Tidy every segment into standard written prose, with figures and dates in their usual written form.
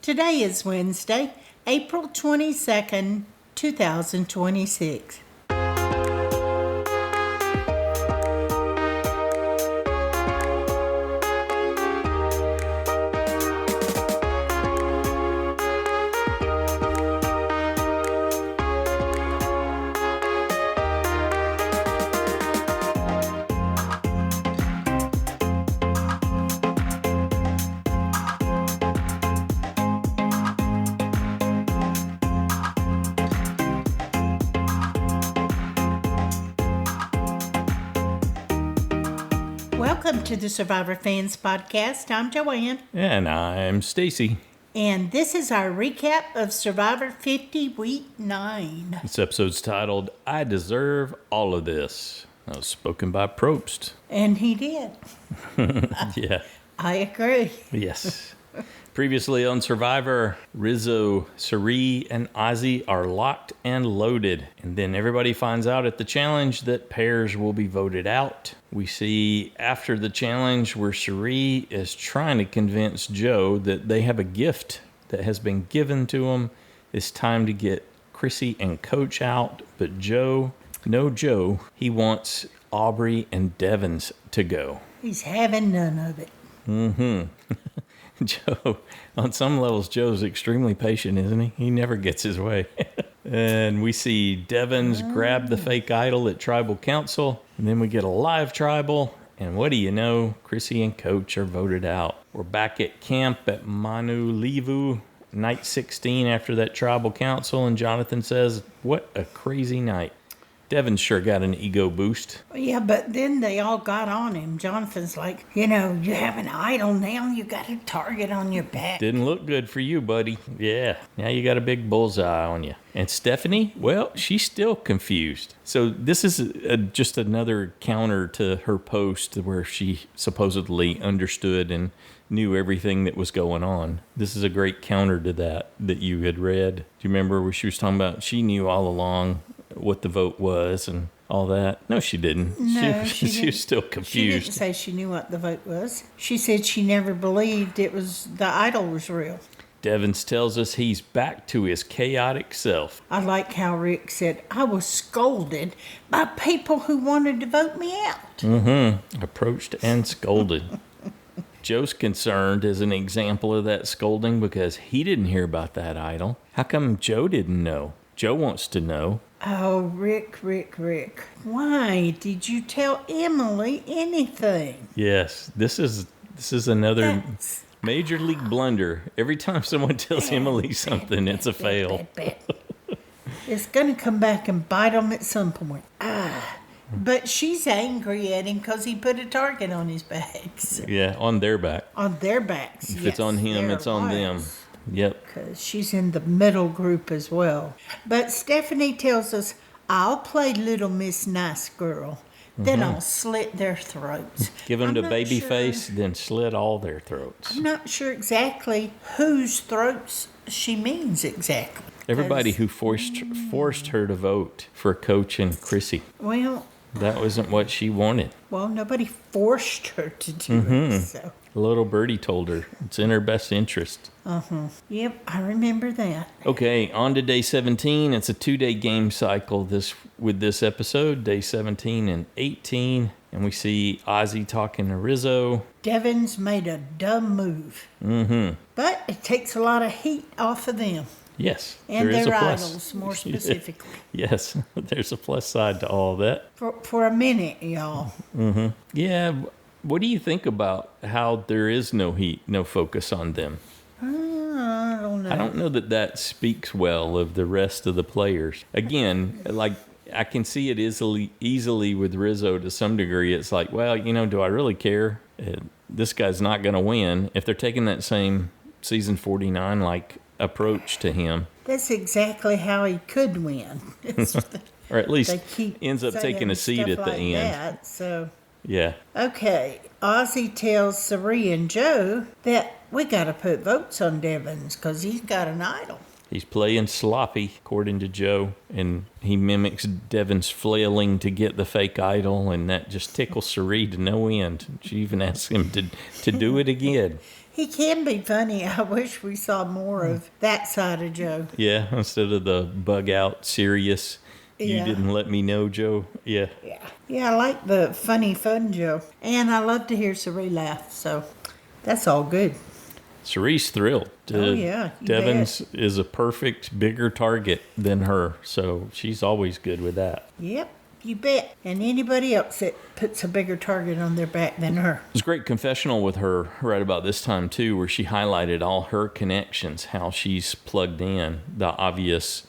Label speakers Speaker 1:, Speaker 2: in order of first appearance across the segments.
Speaker 1: Today is Wednesday, April 22nd, 2026. Welcome to the Survivor Fans Podcast. I'm Joanne.
Speaker 2: And I'm Stacy.
Speaker 1: And this is our recap of Survivor 50 Week 9.
Speaker 2: This episode's titled, I Deserve All of This. That was spoken by Probst.
Speaker 1: And he did.
Speaker 2: Yeah.
Speaker 1: I agree.
Speaker 2: Yes. Previously on Survivor, Rizo, Cirie, and Ozzy are locked and loaded. And then everybody finds out at the challenge that pairs will be voted out. We see after the challenge where Cirie is trying to convince Joe that they have a gift that has been given to them. It's time to get Chrissy and Coach out. But Joe, he wants Aubry and Devins to go.
Speaker 1: He's having none of it.
Speaker 2: Joe, on some levels, Joe's extremely patient, isn't he? He never gets his way. And we see Devins grab the fake idol at Tribal Council. And then we get a live tribal. And what do you know? Chrissy and Coach are voted out. We're back at camp at Manulevu, night 16 after that Tribal Council. And Jonathan says, what a crazy night. Devin sure got an ego boost.
Speaker 1: Yeah, but then they all got on him. Jonathan's like, you have an idol now. You got a target on your back.
Speaker 2: Didn't look good for you, buddy. Yeah, now you got a big bullseye on you. And Stephenie, well, she's still confused. So this is just another counter to her post where she supposedly understood and knew everything that was going on. This is a great counter to that you had read. Do you remember where she was talking about she knew all along what the vote was and all that? No, she didn't.
Speaker 1: No,
Speaker 2: she was still confused.
Speaker 1: She didn't say she knew what the vote was. She said she never believed the idol was real.
Speaker 2: Devins tells us he's back to his chaotic self.
Speaker 1: I like how Rick said, I was scolded by people who wanted to vote me out.
Speaker 2: Approached and scolded. Joe's concerned as an example of that scolding because he didn't hear about that idol. How come Joe didn't know? Joe wants to know.
Speaker 1: Oh, Rick. Why did you tell Emily anything?
Speaker 2: Yes, this is another major league blunder. Every time someone tells Emily something, it's a fail.
Speaker 1: It's going to come back and bite them at some point. But she's angry at him because he put a target on his backs.
Speaker 2: Yeah, on their back.
Speaker 1: On their backs,
Speaker 2: If it's on him, it's on them. Yep.
Speaker 1: Because she's in the middle group as well. But Stephenie tells us, I'll play Little Miss Nice Girl. Then I'll slit their throats.
Speaker 2: Give them the baby face, then slit all their throats.
Speaker 1: I'm not sure exactly whose throats she means exactly.
Speaker 2: Everybody who forced her to vote for Coach and Chrissy.
Speaker 1: Well,
Speaker 2: that wasn't what she wanted.
Speaker 1: Well, nobody forced her to do it. So.
Speaker 2: A little birdie told her it's in her best interest.
Speaker 1: Yep, I remember that.
Speaker 2: Okay, on to day 17. It's a 2-day game cycle with this episode, day 17 and 18. And we see Ozzy talking to Rizo.
Speaker 1: Devins made a dumb move. But it takes a lot of heat off of them.
Speaker 2: Yes,
Speaker 1: and
Speaker 2: there is a
Speaker 1: their
Speaker 2: plus.
Speaker 1: idols, more specifically.
Speaker 2: Yes, there's a plus side to all that.
Speaker 1: For a minute, y'all.
Speaker 2: Yeah, what do you think about how there is no heat, no focus on them?
Speaker 1: I don't know.
Speaker 2: I don't know that speaks well of the rest of the players. Again, like I can see it easily with Rizo to some degree. It's like, well, do I really care? This guy's not going to win. If they're taking that same season 49 approach to him.
Speaker 1: That's exactly how he could win.
Speaker 2: Or at least ends up taking a seat at the end.
Speaker 1: That, so
Speaker 2: yeah.
Speaker 1: Okay, Ozzy tells Cirie and Joe that we got to put votes on Devins because he's got an idol.
Speaker 2: He's playing sloppy, according to Joe, and he mimics Devon's flailing to get the fake idol, and that just tickles Cirie to no end. She even asks him to do it again.
Speaker 1: He can be funny. I wish we saw more of that side of Joe.
Speaker 2: Yeah, instead of the bug out, serious, you
Speaker 1: Yeah.
Speaker 2: didn't let me know, Joe. Yeah.
Speaker 1: Yeah, I like the funny fun Joe. And I love to hear Cirie laugh, so that's all good.
Speaker 2: Cerie's thrilled.
Speaker 1: Oh, yeah, you
Speaker 2: Devins is a perfect, bigger target than her, so she's always good with that.
Speaker 1: Yep, you bet. And anybody else that puts a bigger target on their back than her.
Speaker 2: It was a great confessional with her right about this time, too, where she highlighted all her connections, how she's plugged in the obvious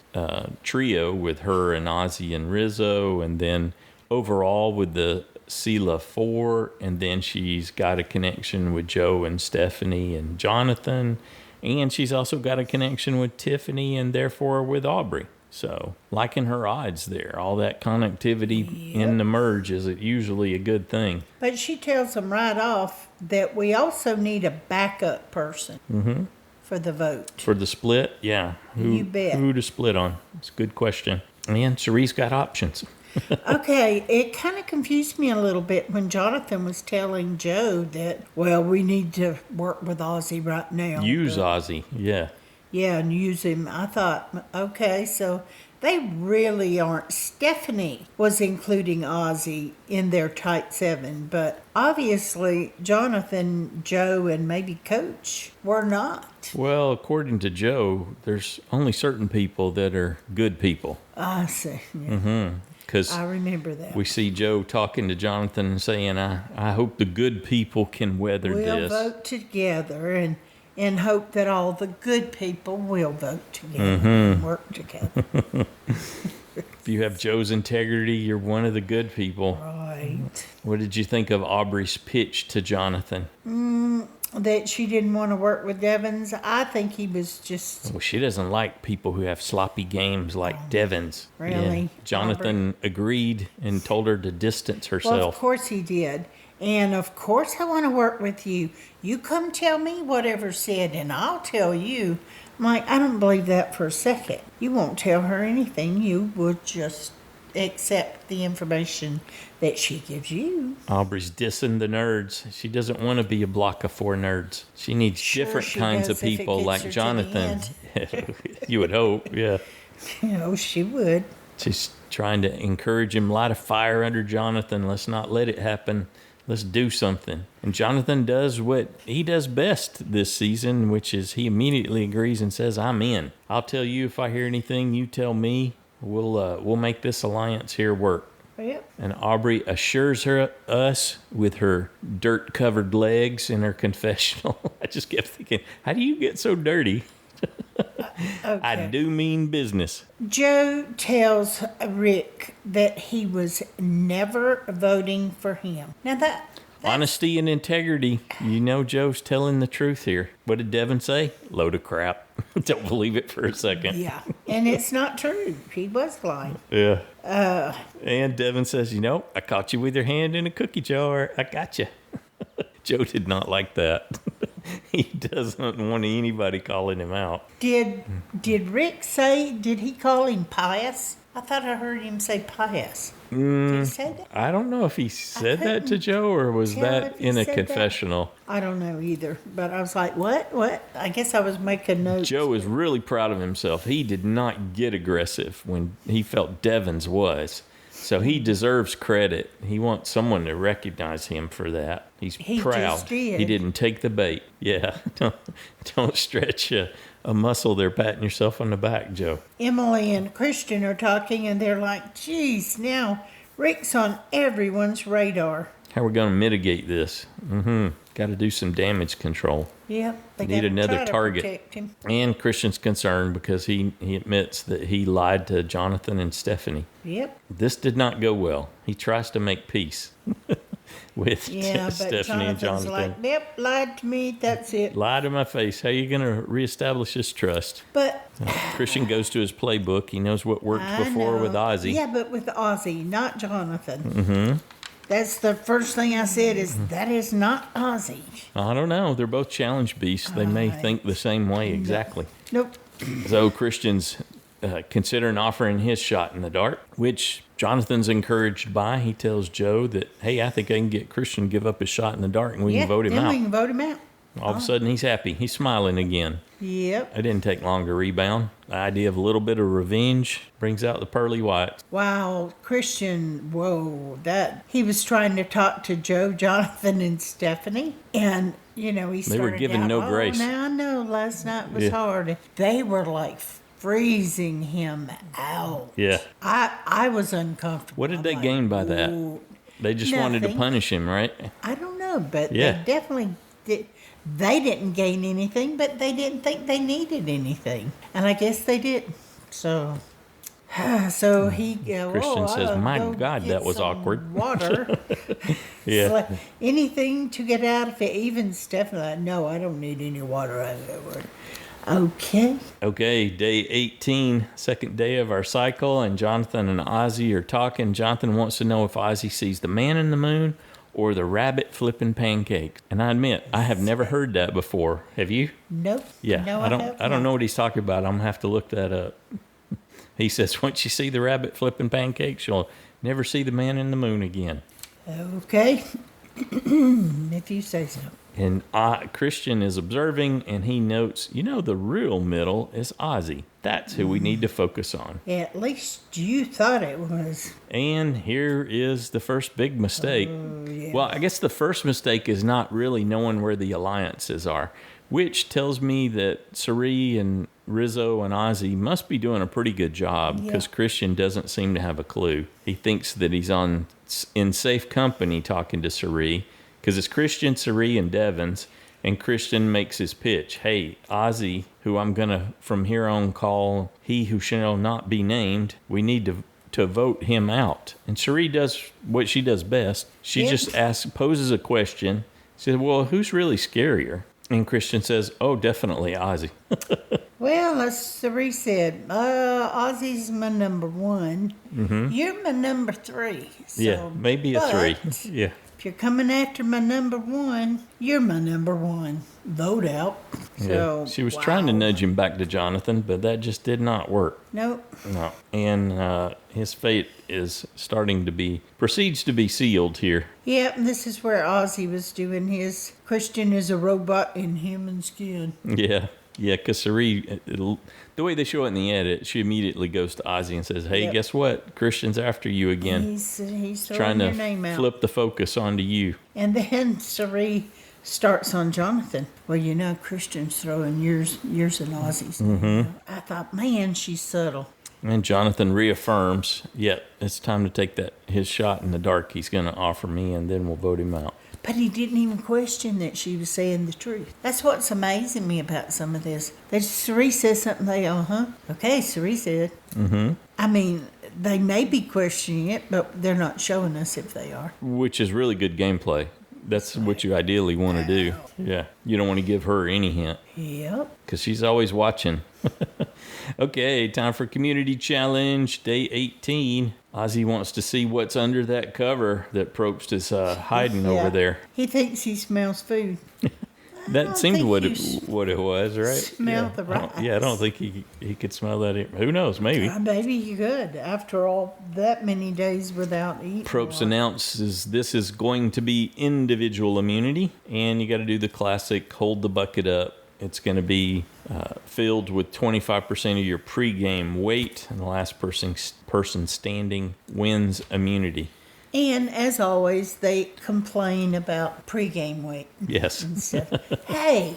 Speaker 2: trio with her and Ozzy and Rizo, and then overall with the Sela 4, and then she's got a connection with Joe and Stephenie and Jonathan, and she's also got a connection with Tiffany and therefore with Aubry. So, liking her odds there. All that connectivity in the merge is usually a good thing.
Speaker 1: But she tells them right off that we also need a backup person for the vote.
Speaker 2: For the split, yeah.
Speaker 1: You bet.
Speaker 2: Who to split on? It's a good question. And Cirie's got options.
Speaker 1: Okay, it kind of confused me a little bit when Jonathan was telling Joe that, well, we need to work with Ozzy right now.
Speaker 2: Use Ozzy, yeah.
Speaker 1: Yeah, and use him. I thought, okay, so they really aren't. Stephenie was including Ozzy in their tight seven, but obviously Jonathan, Joe, and maybe Coach were not.
Speaker 2: Well, according to Joe, there's only certain people that are good people.
Speaker 1: I see. Yeah.
Speaker 2: Because
Speaker 1: I remember that.
Speaker 2: we see Joe talking to Jonathan and saying, I hope the good people can weather
Speaker 1: We'll
Speaker 2: this.
Speaker 1: vote together and hope that all the good people will vote together
Speaker 2: Mm-hmm.
Speaker 1: and work together.
Speaker 2: If you have Joe's integrity, you're one of the good people.
Speaker 1: Right.
Speaker 2: What did you think of Aubrey's pitch to Jonathan?
Speaker 1: That she didn't want to work with Devins. I think he was just...
Speaker 2: Well, she doesn't like people who have sloppy games like Devins.
Speaker 1: Really?
Speaker 2: Yeah. Jonathan agreed and told her to distance
Speaker 1: Well,
Speaker 2: herself.
Speaker 1: of course he did. And of course I want to work with you. You come tell me whatever's said and I'll tell you. I'm like, I don't believe that for a second. You won't tell her anything. You would just accept the information that she gives you.
Speaker 2: Aubrey's dissing the nerds. She doesn't want to be a block of 4 nerds. She needs
Speaker 1: Sure
Speaker 2: different
Speaker 1: she
Speaker 2: kinds
Speaker 1: does
Speaker 2: of
Speaker 1: if it
Speaker 2: people
Speaker 1: gets
Speaker 2: like
Speaker 1: her to the
Speaker 2: Jonathan. You would hope, yeah.
Speaker 1: You know, she would.
Speaker 2: She's trying to encourage him, light a fire under Jonathan. Let's not let it happen. Let's do something. And Jonathan does what he does best this season, which is he immediately agrees and says, I'm in. I'll tell you if I hear anything, you tell me. We'll make this alliance here work.
Speaker 1: Yep.
Speaker 2: And Aubry assures us with her dirt-covered legs in her confessional. I just kept thinking, how do you get so dirty?
Speaker 1: Okay.
Speaker 2: I do mean business.
Speaker 1: Joe tells Rick that he was never voting for him. Now that's
Speaker 2: Honesty and integrity. You know Joe's telling the truth here. What did Devin say? Load of crap. Don't believe it for a second.
Speaker 1: yeah, and it's not true. He was lying.
Speaker 2: Yeah. And Devin says, I caught you with your hand in a cookie jar. I got you. Joe did not like that. He doesn't want anybody calling him out.
Speaker 1: Did Rick say? Did he call him pious? I thought I heard him say pious. Did he say that?
Speaker 2: I don't know if he said that to Joe or was
Speaker 1: tell
Speaker 2: that
Speaker 1: if he
Speaker 2: in a
Speaker 1: said that.
Speaker 2: confessional.
Speaker 1: I don't know either. But I was like, what? I guess I was making notes.
Speaker 2: Joe is really proud of himself. He did not get aggressive when he felt Devins was. So he deserves credit. He wants someone to recognize him for that. He proud.
Speaker 1: Just did.
Speaker 2: He didn't take the bait. Yeah. Don't stretch a muscle there patting yourself on the back, Joe.
Speaker 1: Emily and Christian are talking, and they're like, geez, now Rick's on everyone's radar.
Speaker 2: How are we going to mitigate this? Got to do some damage control.
Speaker 1: Yeah, they
Speaker 2: Need
Speaker 1: gotta
Speaker 2: another
Speaker 1: try to
Speaker 2: target.
Speaker 1: protect him.
Speaker 2: And Christian's concerned because he admits that he lied to Jonathan and Stephenie.
Speaker 1: Yep.
Speaker 2: This did not go well. He tries to make peace with
Speaker 1: Yeah, but
Speaker 2: Stephenie and
Speaker 1: Jonathan's
Speaker 2: Jonathan.
Speaker 1: like, yep, lied to me, that's it.
Speaker 2: Lie to my face. How are you going to reestablish this trust?
Speaker 1: But
Speaker 2: Christian goes to his playbook. He knows what worked
Speaker 1: I
Speaker 2: before
Speaker 1: know.
Speaker 2: with Ozzy.
Speaker 1: Yeah, but with Ozzy, not Jonathan. Mm-hmm. That's the first thing I said is that is not Ozzy.
Speaker 2: I don't know. They're both challenge beasts. They may think the same way exactly.
Speaker 1: Nope.
Speaker 2: So Christian's considering offering his shot in the dark, which Jonathan's encouraged by. He tells Joe that, hey, I think I can get Christian to give up his shot in the dark and we can vote him
Speaker 1: then
Speaker 2: out.
Speaker 1: we can vote him out.
Speaker 2: All of a sudden, he's happy. He's smiling again.
Speaker 1: Yep.
Speaker 2: It didn't take long to rebound. The idea of a little bit of revenge brings out the pearly whites.
Speaker 1: Wow, Christian, whoa, he was trying to talk to Joe, Jonathan, and Stephenie. And, he started
Speaker 2: They were given no grace.
Speaker 1: Now I know last night was hard. They were like freezing him out.
Speaker 2: Yeah.
Speaker 1: I was uncomfortable.
Speaker 2: What did they gain by that?
Speaker 1: Ooh,
Speaker 2: They just wanted to punish him, right?
Speaker 1: I don't know, but they definitely did. They didn't gain anything, but they didn't think they needed anything. And I guess they did. So he
Speaker 2: Christian says, my God, that was awkward.
Speaker 1: Water.
Speaker 2: Yeah.
Speaker 1: Like anything to get out of it. Even Stephanie, like, no, I don't need any water out of that water. Okay, day 18, second day of our cycle, and Jonathan and Ozzy are talking. Jonathan wants to know if Ozzy sees the man in the moon or the rabbit flipping pancakes. And I admit, I have never heard that before. Have you? Nope.
Speaker 2: Yeah,
Speaker 1: no,
Speaker 2: I don't know what he's talking about. I'm going to have to look that up. He says, once you see the rabbit flipping pancakes, you'll never see the man in the moon again.
Speaker 1: Okay. If you say so.
Speaker 2: And Christian is observing, and he notes, the real middle is Ozzy. That's who we need to focus on.
Speaker 1: At least you thought it was.
Speaker 2: And here is the first big mistake.
Speaker 1: Yeah.
Speaker 2: Well, I guess the first mistake is not really knowing where the alliances are, which tells me that Cirie and Rizo and Ozzy must be doing a pretty good job because Christian doesn't seem to have a clue. He thinks that he's in safe company talking to Cirie, because it's Christian, Cirie, and Devins, and Christian makes his pitch. Hey, Ozzy, who I'm going to from here on call he who shall not be named, we need to vote him out. And Cirie does what she does best. She just poses a question. She says, well, who's really scarier? And Christian says, oh, definitely Ozzy.
Speaker 1: Well, as Cirie said, Ozzy's my number one. Mm-hmm. You're my number three. So,
Speaker 2: yeah, maybe a three. Yeah.
Speaker 1: If you're coming after my number one, you're my number one. Vote out. So,
Speaker 2: she was trying to nudge him back to Jonathan, but that just did not work.
Speaker 1: Nope.
Speaker 2: No. And his fate proceeds to be sealed here.
Speaker 1: Yep, and this is where Ozzy was doing his Christian is a robot in human skin.
Speaker 2: Yeah. Yeah, because Cirie, the way they show it in the edit, she immediately goes to Ozzy and says, hey, guess what? Christian's after you again.
Speaker 1: He's
Speaker 2: trying
Speaker 1: your name out.
Speaker 2: Flip the focus onto you.
Speaker 1: And then Cirie starts on Jonathan. Well, Christian's throwing yours and Ozzy's.
Speaker 2: Mm-hmm.
Speaker 1: I thought, man, she's subtle.
Speaker 2: And Jonathan reaffirms, it's time to take his shot in the dark he's going to offer me, and then we'll vote him out.
Speaker 1: But he didn't even question that she was saying the truth. That's what's amazing me about some of this. Cirie says something, okay, Cirie said.
Speaker 2: Mm-hmm.
Speaker 1: I mean, they may be questioning it, but they're not showing us if they are.
Speaker 2: Which is really good gameplay. That's what you ideally want to do. Yeah. You don't want to give her any hint.
Speaker 1: Yep.
Speaker 2: Because she's always watching. Okay, time for community challenge, day 18. Ozzy wants to see what's under that cover that Probst is hiding over there.
Speaker 1: He thinks he smells food.
Speaker 2: That seemed what it was, right?
Speaker 1: Smell the rice.
Speaker 2: I don't think he could smell that. Who knows? Maybe.
Speaker 1: Maybe he could. After all that many days without eating.
Speaker 2: Probst announces this is going to be individual immunity, and you got to do the classic hold the bucket up. It's going to be filled with 25% of your pregame weight, and the last person standing wins immunity.
Speaker 1: And as always, they complain about pregame weight.
Speaker 2: Yes.
Speaker 1: And stuff. Hey,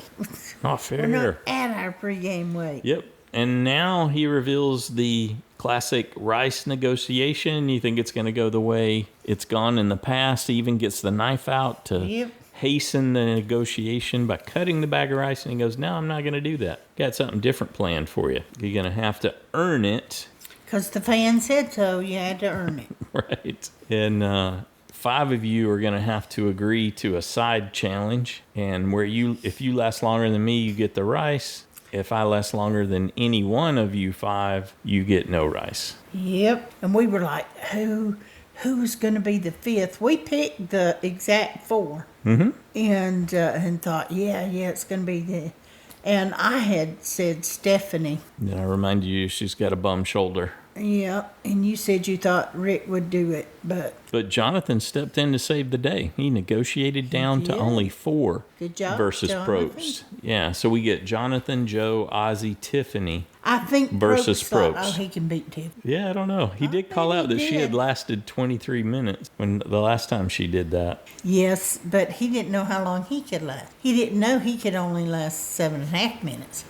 Speaker 2: not fair.
Speaker 1: We're not at our pregame weight.
Speaker 2: Yep. And now he reveals the classic rice negotiation. You think it's going to go the way it's gone in the past. He even gets the knife out to hasten the negotiation by cutting the bag of rice. And he goes, no, I'm not going to do that. Got something different planned for you. You're going to have to earn it.
Speaker 1: Because the fan said so, you had to earn it.
Speaker 2: Right. And 5 of you are going to have to agree to a side challenge. And if you last longer than me, you get the rice. If I last longer than any one of you 5, you get no rice.
Speaker 1: Yep. And we were like, who's going to be the 5th? We picked the exact 4.
Speaker 2: Mm-hmm.
Speaker 1: And thought, it's going to be the... And I had said Stephenie.
Speaker 2: Then I remind you she's got a bum shoulder.
Speaker 1: Yeah, and you said you thought Rick would do it, but
Speaker 2: But Jonathan stepped in to save the day. He negotiated down to
Speaker 1: did.
Speaker 2: only 4
Speaker 1: Good job,
Speaker 2: versus
Speaker 1: Jonathan.
Speaker 2: Probst. Yeah, so we get Jonathan, Joe, Ozzy, Tiffany.
Speaker 1: I think
Speaker 2: Versus
Speaker 1: Probst thought,
Speaker 2: Probst.
Speaker 1: oh, he can beat Tiff.
Speaker 2: Yeah, I don't know. He did call
Speaker 1: bet
Speaker 2: out
Speaker 1: he
Speaker 2: that she had
Speaker 1: did.
Speaker 2: lasted 23 minutes when the last time she did that.
Speaker 1: Yes, but he didn't know how long he could last. He didn't know he could only last 7.5 minutes.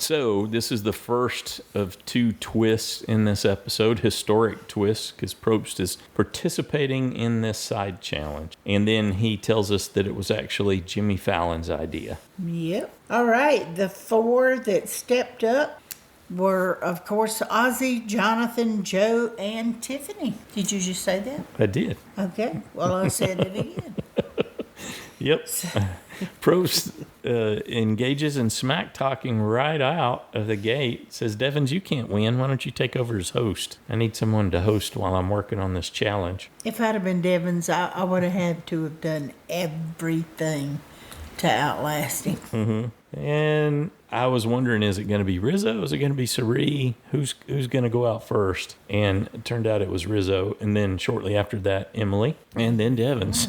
Speaker 2: So this is the first of 2 twists in this episode, historic twists, because Probst is participating in this side challenge. And then he tells us that it was actually Jimmy Fallon's idea.
Speaker 1: Yep. All right, the 4 that stepped up were, of course, Ozzy, Jonathan, Joe, and Tiffany. Did you just say that?
Speaker 2: I did.
Speaker 1: Okay. Well, I said it again.
Speaker 2: Yep. Probst engages in smack talking right out of the gate. Says, Devins, you can't win. Why don't you take over as host? I need someone to host while I'm working on this challenge.
Speaker 1: If I'd have been Devins, I would have had to have done everything to outlast him.
Speaker 2: And I was wondering, is it going to be Rizo? Is it going to be Cirie? Who's going to go out first? And it turned out it was Rizo. And then shortly after that, Emily. And then Devins.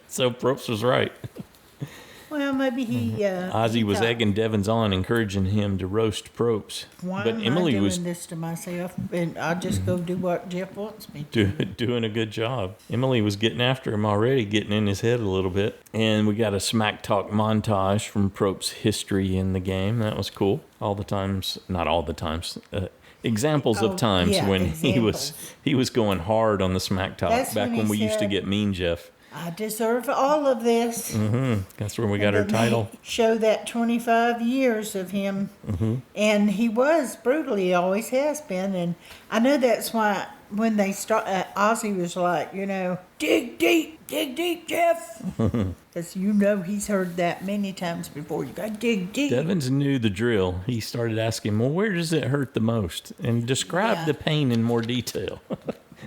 Speaker 2: So Probst was right.
Speaker 1: Well, maybe he.
Speaker 2: Ozzy
Speaker 1: he
Speaker 2: was
Speaker 1: thought,
Speaker 2: egging Devins on, encouraging him to roast Probst.
Speaker 1: Why
Speaker 2: But
Speaker 1: am
Speaker 2: Emily
Speaker 1: I doing
Speaker 2: was
Speaker 1: this to myself? And I'll just go do what Jeff wants me to.
Speaker 2: doing a good job. Emily was getting after him already, getting in his head a little bit. And we got a smack talk montage from Probst's history in the game. That was cool. All the times, not all the times. Examples of times
Speaker 1: yeah,
Speaker 2: when
Speaker 1: examples.
Speaker 2: he was going hard on the smack talk.
Speaker 1: That's
Speaker 2: back
Speaker 1: when
Speaker 2: when
Speaker 1: he
Speaker 2: we used to
Speaker 1: said-
Speaker 2: get Mean Jeff.
Speaker 1: I deserve all of this.
Speaker 2: That's where we got our
Speaker 1: And then they
Speaker 2: title.
Speaker 1: show that 25 years of him.
Speaker 2: Mm-hmm.
Speaker 1: And he was brutal. He always has been. And I know that's why when they start, Ozzy was like, dig deep, Jeff. Because he's heard that many times before. You got to dig deep.
Speaker 2: Devins knew the drill. He started asking, well, where does it hurt the most? And describe
Speaker 1: Yeah.
Speaker 2: the pain in more detail.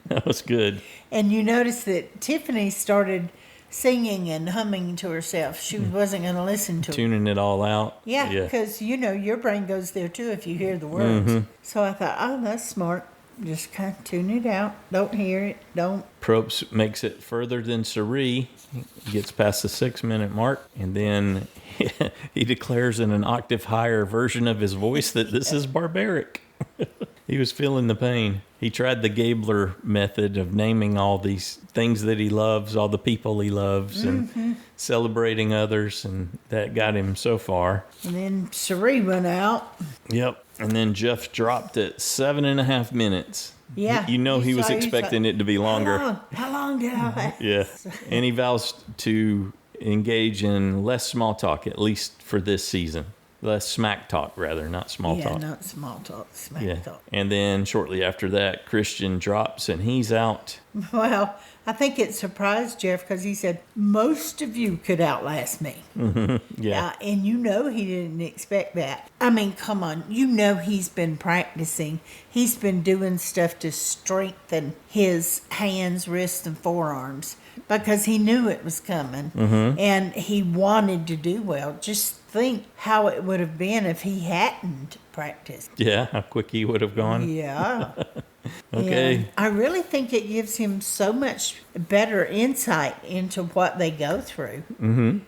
Speaker 2: That was good.
Speaker 1: And you notice that Tiffany started singing and humming to herself. She wasn't going to listen to it.
Speaker 2: Tuning it all out.
Speaker 1: Yeah, because, your brain goes there too if you hear the words. So I thought, oh, that's smart. Just kind of tune it out. Don't hear it. Don't.
Speaker 2: Probst makes it further than Cirie. He gets past the 6-minute mark, and then he declares in an octave higher version of his voice that this is barbaric. He was feeling the pain. He tried the Gabler method of naming all these things that he loves, all the people he loves, and celebrating others, and that got him so far.
Speaker 1: And then Cirie went out.
Speaker 2: Yep. And then Jeff dropped at 7.5 minutes.
Speaker 1: Yeah.
Speaker 2: He was expecting it to be longer.
Speaker 1: How long did I last?
Speaker 2: Yeah. And he vows to engage in less small talk, at least for this season. Less smack talk, rather, not small
Speaker 1: Yeah,
Speaker 2: talk.
Speaker 1: not small talk, smack
Speaker 2: Yeah.
Speaker 1: talk.
Speaker 2: And then shortly after that, Christian drops and he's out.
Speaker 1: Well, I think it surprised Jeff because he said, most of you could outlast me.
Speaker 2: Yeah.
Speaker 1: And he didn't expect that. I mean, come on. He's been practicing. He's been doing stuff to strengthen his hands, wrists, and forearms because he knew it was coming. And he wanted to do well. Just think how it would have been if he hadn't practiced.
Speaker 2: Yeah. How quick he would have gone.
Speaker 1: Yeah.
Speaker 2: Okay.
Speaker 1: And I really think it gives him so much better insight into what they go through. And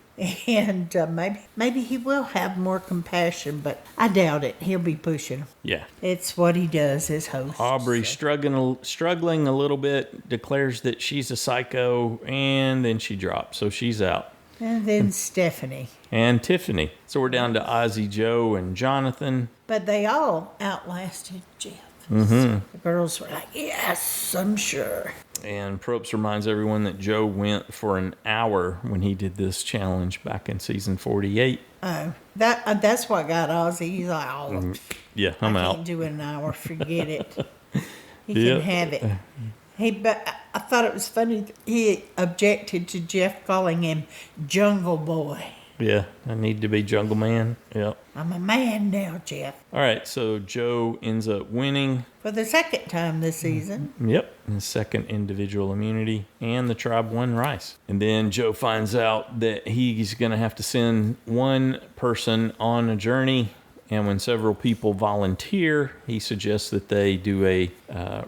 Speaker 1: maybe he will have more compassion, but I doubt it. He'll be pushing him.
Speaker 2: Yeah.
Speaker 1: It's what he does as host.
Speaker 2: Aubry,
Speaker 1: so.
Speaker 2: struggling a little bit, declares that she's a psycho, and then she drops. So she's out.
Speaker 1: And then Stephenie.
Speaker 2: And Tiffany. So we're down to Ozzy, Joe, and Jonathan.
Speaker 1: But they all outlasted Jeff. So the girls were like, yes, I'm sure.
Speaker 2: And Probst reminds everyone that Joe went for an hour when he did this challenge back in season 48.
Speaker 1: That's what got Ozzy. He's like,
Speaker 2: Yeah, I'm
Speaker 1: I
Speaker 2: out.
Speaker 1: can't do it an hour. Forget it. He
Speaker 2: Yeah.
Speaker 1: can have it. But I thought it was funny. That he objected to Jeff calling him Jungle Boy.
Speaker 2: Yeah, I need to be Jungle Man. Yep.
Speaker 1: I'm a man now, Jeff.
Speaker 2: All right, so Joe ends up winning.
Speaker 1: For the second time this season.
Speaker 2: Yep, his second individual immunity, and the tribe won rice. And then Joe finds out that he's going to have to send one person on a journey And when several people volunteer, he suggests that they do a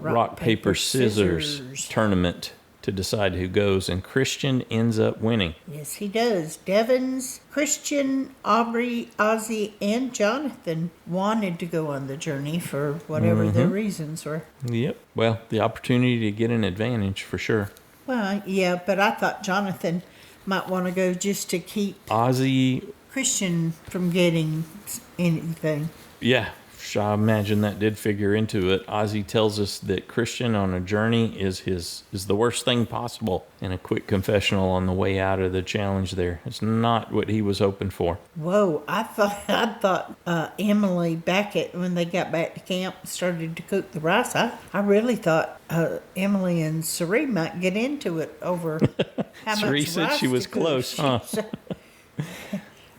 Speaker 2: rock, paper, scissors tournament to decide who goes. And Christian ends up winning.
Speaker 1: Yes, he does. Devins, Christian, Aubry, Ozzy, and Jonathan wanted to go on the journey for whatever their reasons were.
Speaker 2: Yep. Well, the opportunity to get an advantage for sure.
Speaker 1: Well, yeah, but I thought Jonathan might want to go just to keep
Speaker 2: Ozzy,
Speaker 1: Christian from getting anything.
Speaker 2: yeah, I imagine that did figure into it. Ozzy tells us that Christian on a journey is the worst thing possible. And a quick confessional on the way out of the challenge there. It's not what he was hoping for.
Speaker 1: Whoa, I thought Emily when they got back to camp started to cook the rice. I really thought Emily and Cirie might get into it over how much
Speaker 2: Cirie
Speaker 1: rice
Speaker 2: said she was
Speaker 1: to cook.
Speaker 2: close, huh?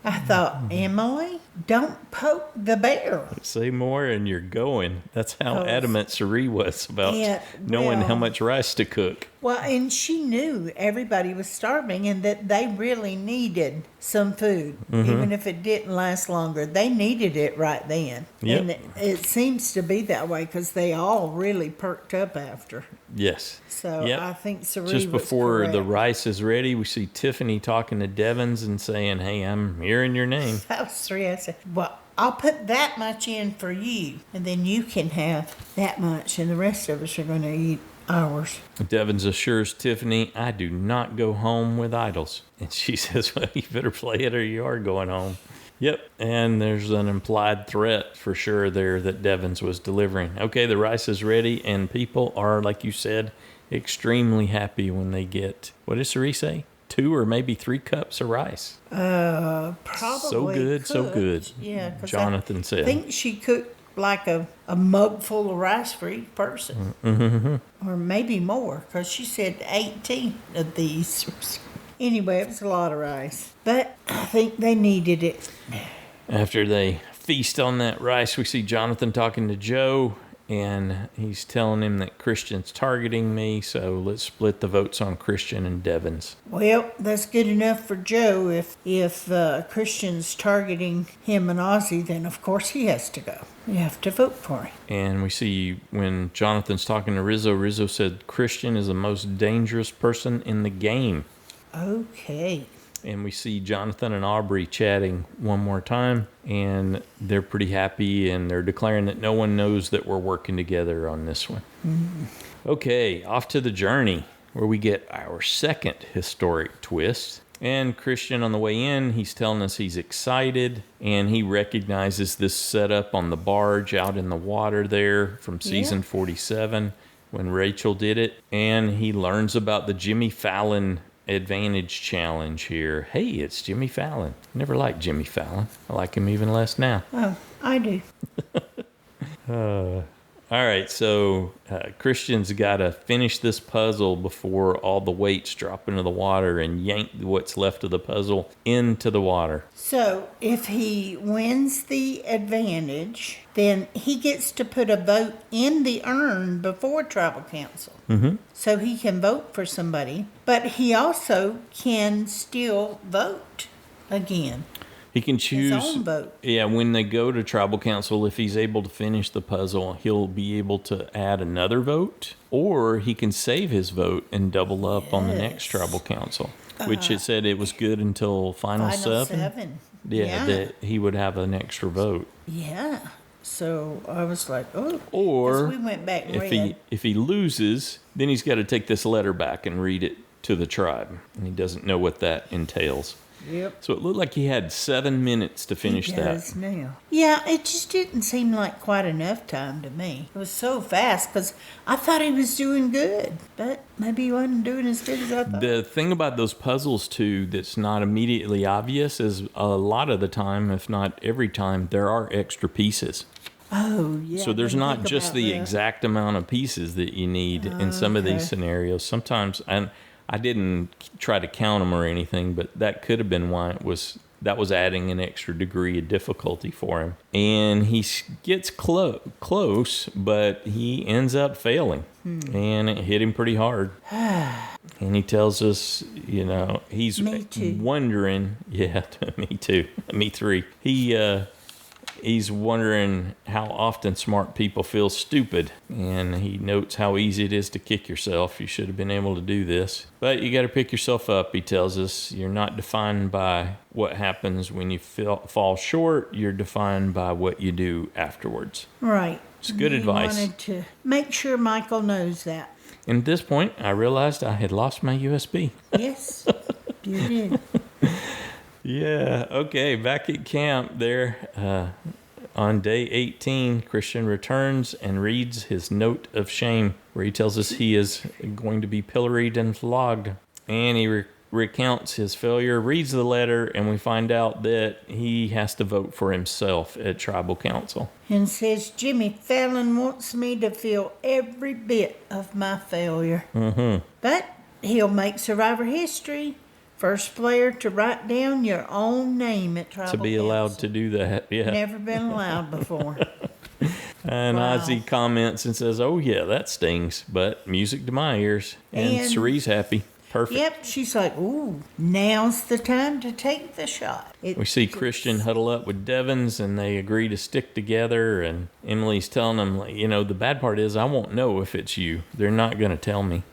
Speaker 1: I thought, Emily, don't poke the bear.
Speaker 2: Say more and you're going. That's how adamant Cirie was about knowing
Speaker 1: well,
Speaker 2: how much rice to cook.
Speaker 1: Well, and she knew everybody was starving and that they really needed some food, even if it didn't last longer. They needed it right then.
Speaker 2: Yep.
Speaker 1: And it seems to be that way because they all really perked up after.
Speaker 2: Yes.
Speaker 1: So I think Cirie
Speaker 2: just
Speaker 1: was
Speaker 2: before
Speaker 1: correct.
Speaker 2: the rice is ready, we see Tiffany talking to Devins and saying, "Hey, I'm hearing your name."
Speaker 1: That was Cirie. I said, well, I'll put that much in for you, and then you can have that much, and the rest of us are going to eat ours.
Speaker 2: Devins assures Tiffany, "I do not go home with idols." And she says, "Well, you better play it or you are going home." Yep, and there's an implied threat for sure there that Devins was delivering. Okay, the rice is ready, and people are, like you said, extremely happy when they get, what did Cirie say? 2 or maybe 3 cups of rice.
Speaker 1: Probably
Speaker 2: So good,
Speaker 1: cooked.
Speaker 2: so good.
Speaker 1: Yeah, 'cause
Speaker 2: Jonathan said.
Speaker 1: I think she cooked like a mug full of rice for each person. Or maybe more, because she said 18 of these. Anyway, it was a lot of rice. But I think they needed it.
Speaker 2: After they feast on that rice, we see Jonathan talking to Joe, and he's telling him that Christian's targeting me, so let's split the votes on Christian and Devins.
Speaker 1: Well, that's good enough for Joe. If Christian's targeting him and Ozzy, then of course he has to go. You have to vote for him.
Speaker 2: And we see when Jonathan's talking to Rizzo said Christian is the most dangerous person in the game.
Speaker 1: Okay.
Speaker 2: And we see Jonathan and Aubry chatting one more time, and they're pretty happy, and they're declaring that no one knows that we're working together on this one. Okay, off to the journey, where we get our second historic twist. And Christian, on the way in, he's telling us he's excited, and he recognizes this setup on the barge out in the water there from season 47 when Rachel did it. And he learns about the Jimmy Fallon advantage challenge here. Hey, it's Jimmy Fallon. Never liked Jimmy Fallon. I like him even less now.
Speaker 1: Oh, I do.
Speaker 2: All right, so Christian's got to finish this puzzle before all the weights drop into the water and yank what's left of the puzzle into the water.
Speaker 1: So if he wins the advantage, then he gets to put a vote in the urn before tribal council. So he can vote for somebody, but he also can still vote again.
Speaker 2: He can choose
Speaker 1: His own vote.
Speaker 2: Yeah, when they go to tribal council, if he's able to finish the puzzle, he'll be able to add another vote, or he can save his vote and double up on the next tribal council, which it said it was good until final seven. Yeah, that he would have an extra vote.
Speaker 1: Yeah. So I was like, oh.
Speaker 2: Or
Speaker 1: 'cause we went back and read.
Speaker 2: if he loses, then he's got to take this letter back and read it to the tribe, and he doesn't know what that entails.
Speaker 1: Yep.
Speaker 2: So it looked like he had 7 minutes to finish
Speaker 1: He
Speaker 2: that.
Speaker 1: does now. Yeah, it just didn't seem like quite enough time to me. It was so fast because I thought he was doing good, but maybe he wasn't doing as good as I thought.
Speaker 2: The thing about those puzzles, too, that's not immediately obvious is a lot of the time, if not every time, there are extra pieces.
Speaker 1: Oh, yeah.
Speaker 2: So there's
Speaker 1: I didn't
Speaker 2: not
Speaker 1: think
Speaker 2: just
Speaker 1: about
Speaker 2: the
Speaker 1: that.
Speaker 2: exact amount of pieces that you need in some of these scenarios. Sometimes, and I didn't try to count them or anything, but that could have been why that was adding an extra degree of difficulty for him. And he gets close, but he ends up failing. And it hit him pretty hard. And he tells us, he's
Speaker 1: Me too.
Speaker 2: wondering. Yeah, me too. Me three. he's wondering how often smart people feel stupid. And he notes how easy it is to kick yourself. You should have been able to do this. But you got to pick yourself up, he tells us. You're not defined by what happens when you fall short. You're defined by what you do afterwards.
Speaker 1: Right.
Speaker 2: It's good advice.
Speaker 1: I wanted to make sure Michael knows that.
Speaker 2: And at this point, I realized I had lost my USB.
Speaker 1: Yes, you did.
Speaker 2: Yeah, okay, back at camp there on day 18, Christian returns and reads his note of shame, where he tells us he is going to be pilloried and flogged. And he recounts his failure, reads the letter, and we find out that he has to vote for himself at tribal council.
Speaker 1: And says, Jimmy Fallon wants me to feel every bit of my failure. Mm-hmm. But he'll make Survivor history. First player to write down your own name at tribal council.
Speaker 2: To be allowed to do that, yeah.
Speaker 1: Never been allowed before.
Speaker 2: And
Speaker 1: Wow.
Speaker 2: Ozzy comments and says, oh yeah, that stings, but music to my ears. And Cirie's happy. Perfect.
Speaker 1: Yep, she's like, ooh, now's the time to take the shot.
Speaker 2: We see Christian huddle up with Devins, and they agree to stick together, and Emily's telling them, the bad part is I won't know if it's you. They're not going to tell me.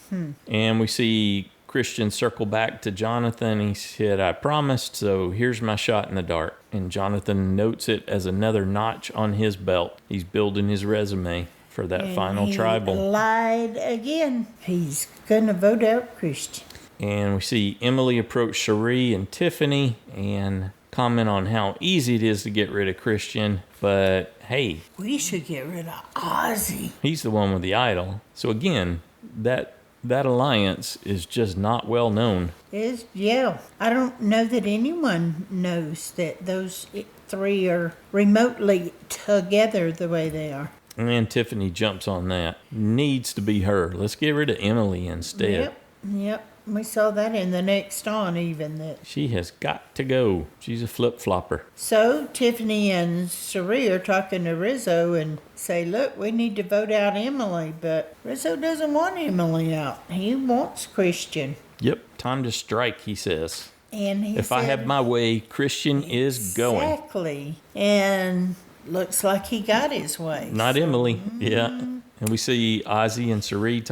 Speaker 2: And we see Christian circle back to Jonathan. He said, I promised, so here's my shot in the dark. And Jonathan notes it as another notch on his belt. He's building his resume for that final tribal.
Speaker 1: Lied again. He's going to vote out Christian.
Speaker 2: And we see Emily approach Cirie and Tiffany and comment on how easy it is to get rid of Christian. But hey,
Speaker 1: We should get rid of Ozzy.
Speaker 2: he's the one with the idol. So again, that alliance is just not well known.
Speaker 1: Yeah. I don't know that anyone knows that those three are remotely together the way they are.
Speaker 2: And Tiffany jumps on that. Needs to be her. Let's get rid of Emily instead.
Speaker 1: Yep. We saw that in the next on even that.
Speaker 2: She has got to go. She's a flip-flopper.
Speaker 1: So Tiffany and Cirie are talking to Rizo and say, look, we need to vote out Emily. But Rizo doesn't want Emily out. He wants Christian.
Speaker 2: Yep, time to strike, he says.
Speaker 1: And he
Speaker 2: If I have my way, Christian is going.
Speaker 1: Exactly. And looks like he got his way.
Speaker 2: Not Emily, yeah. And we see Ozzy and Cirie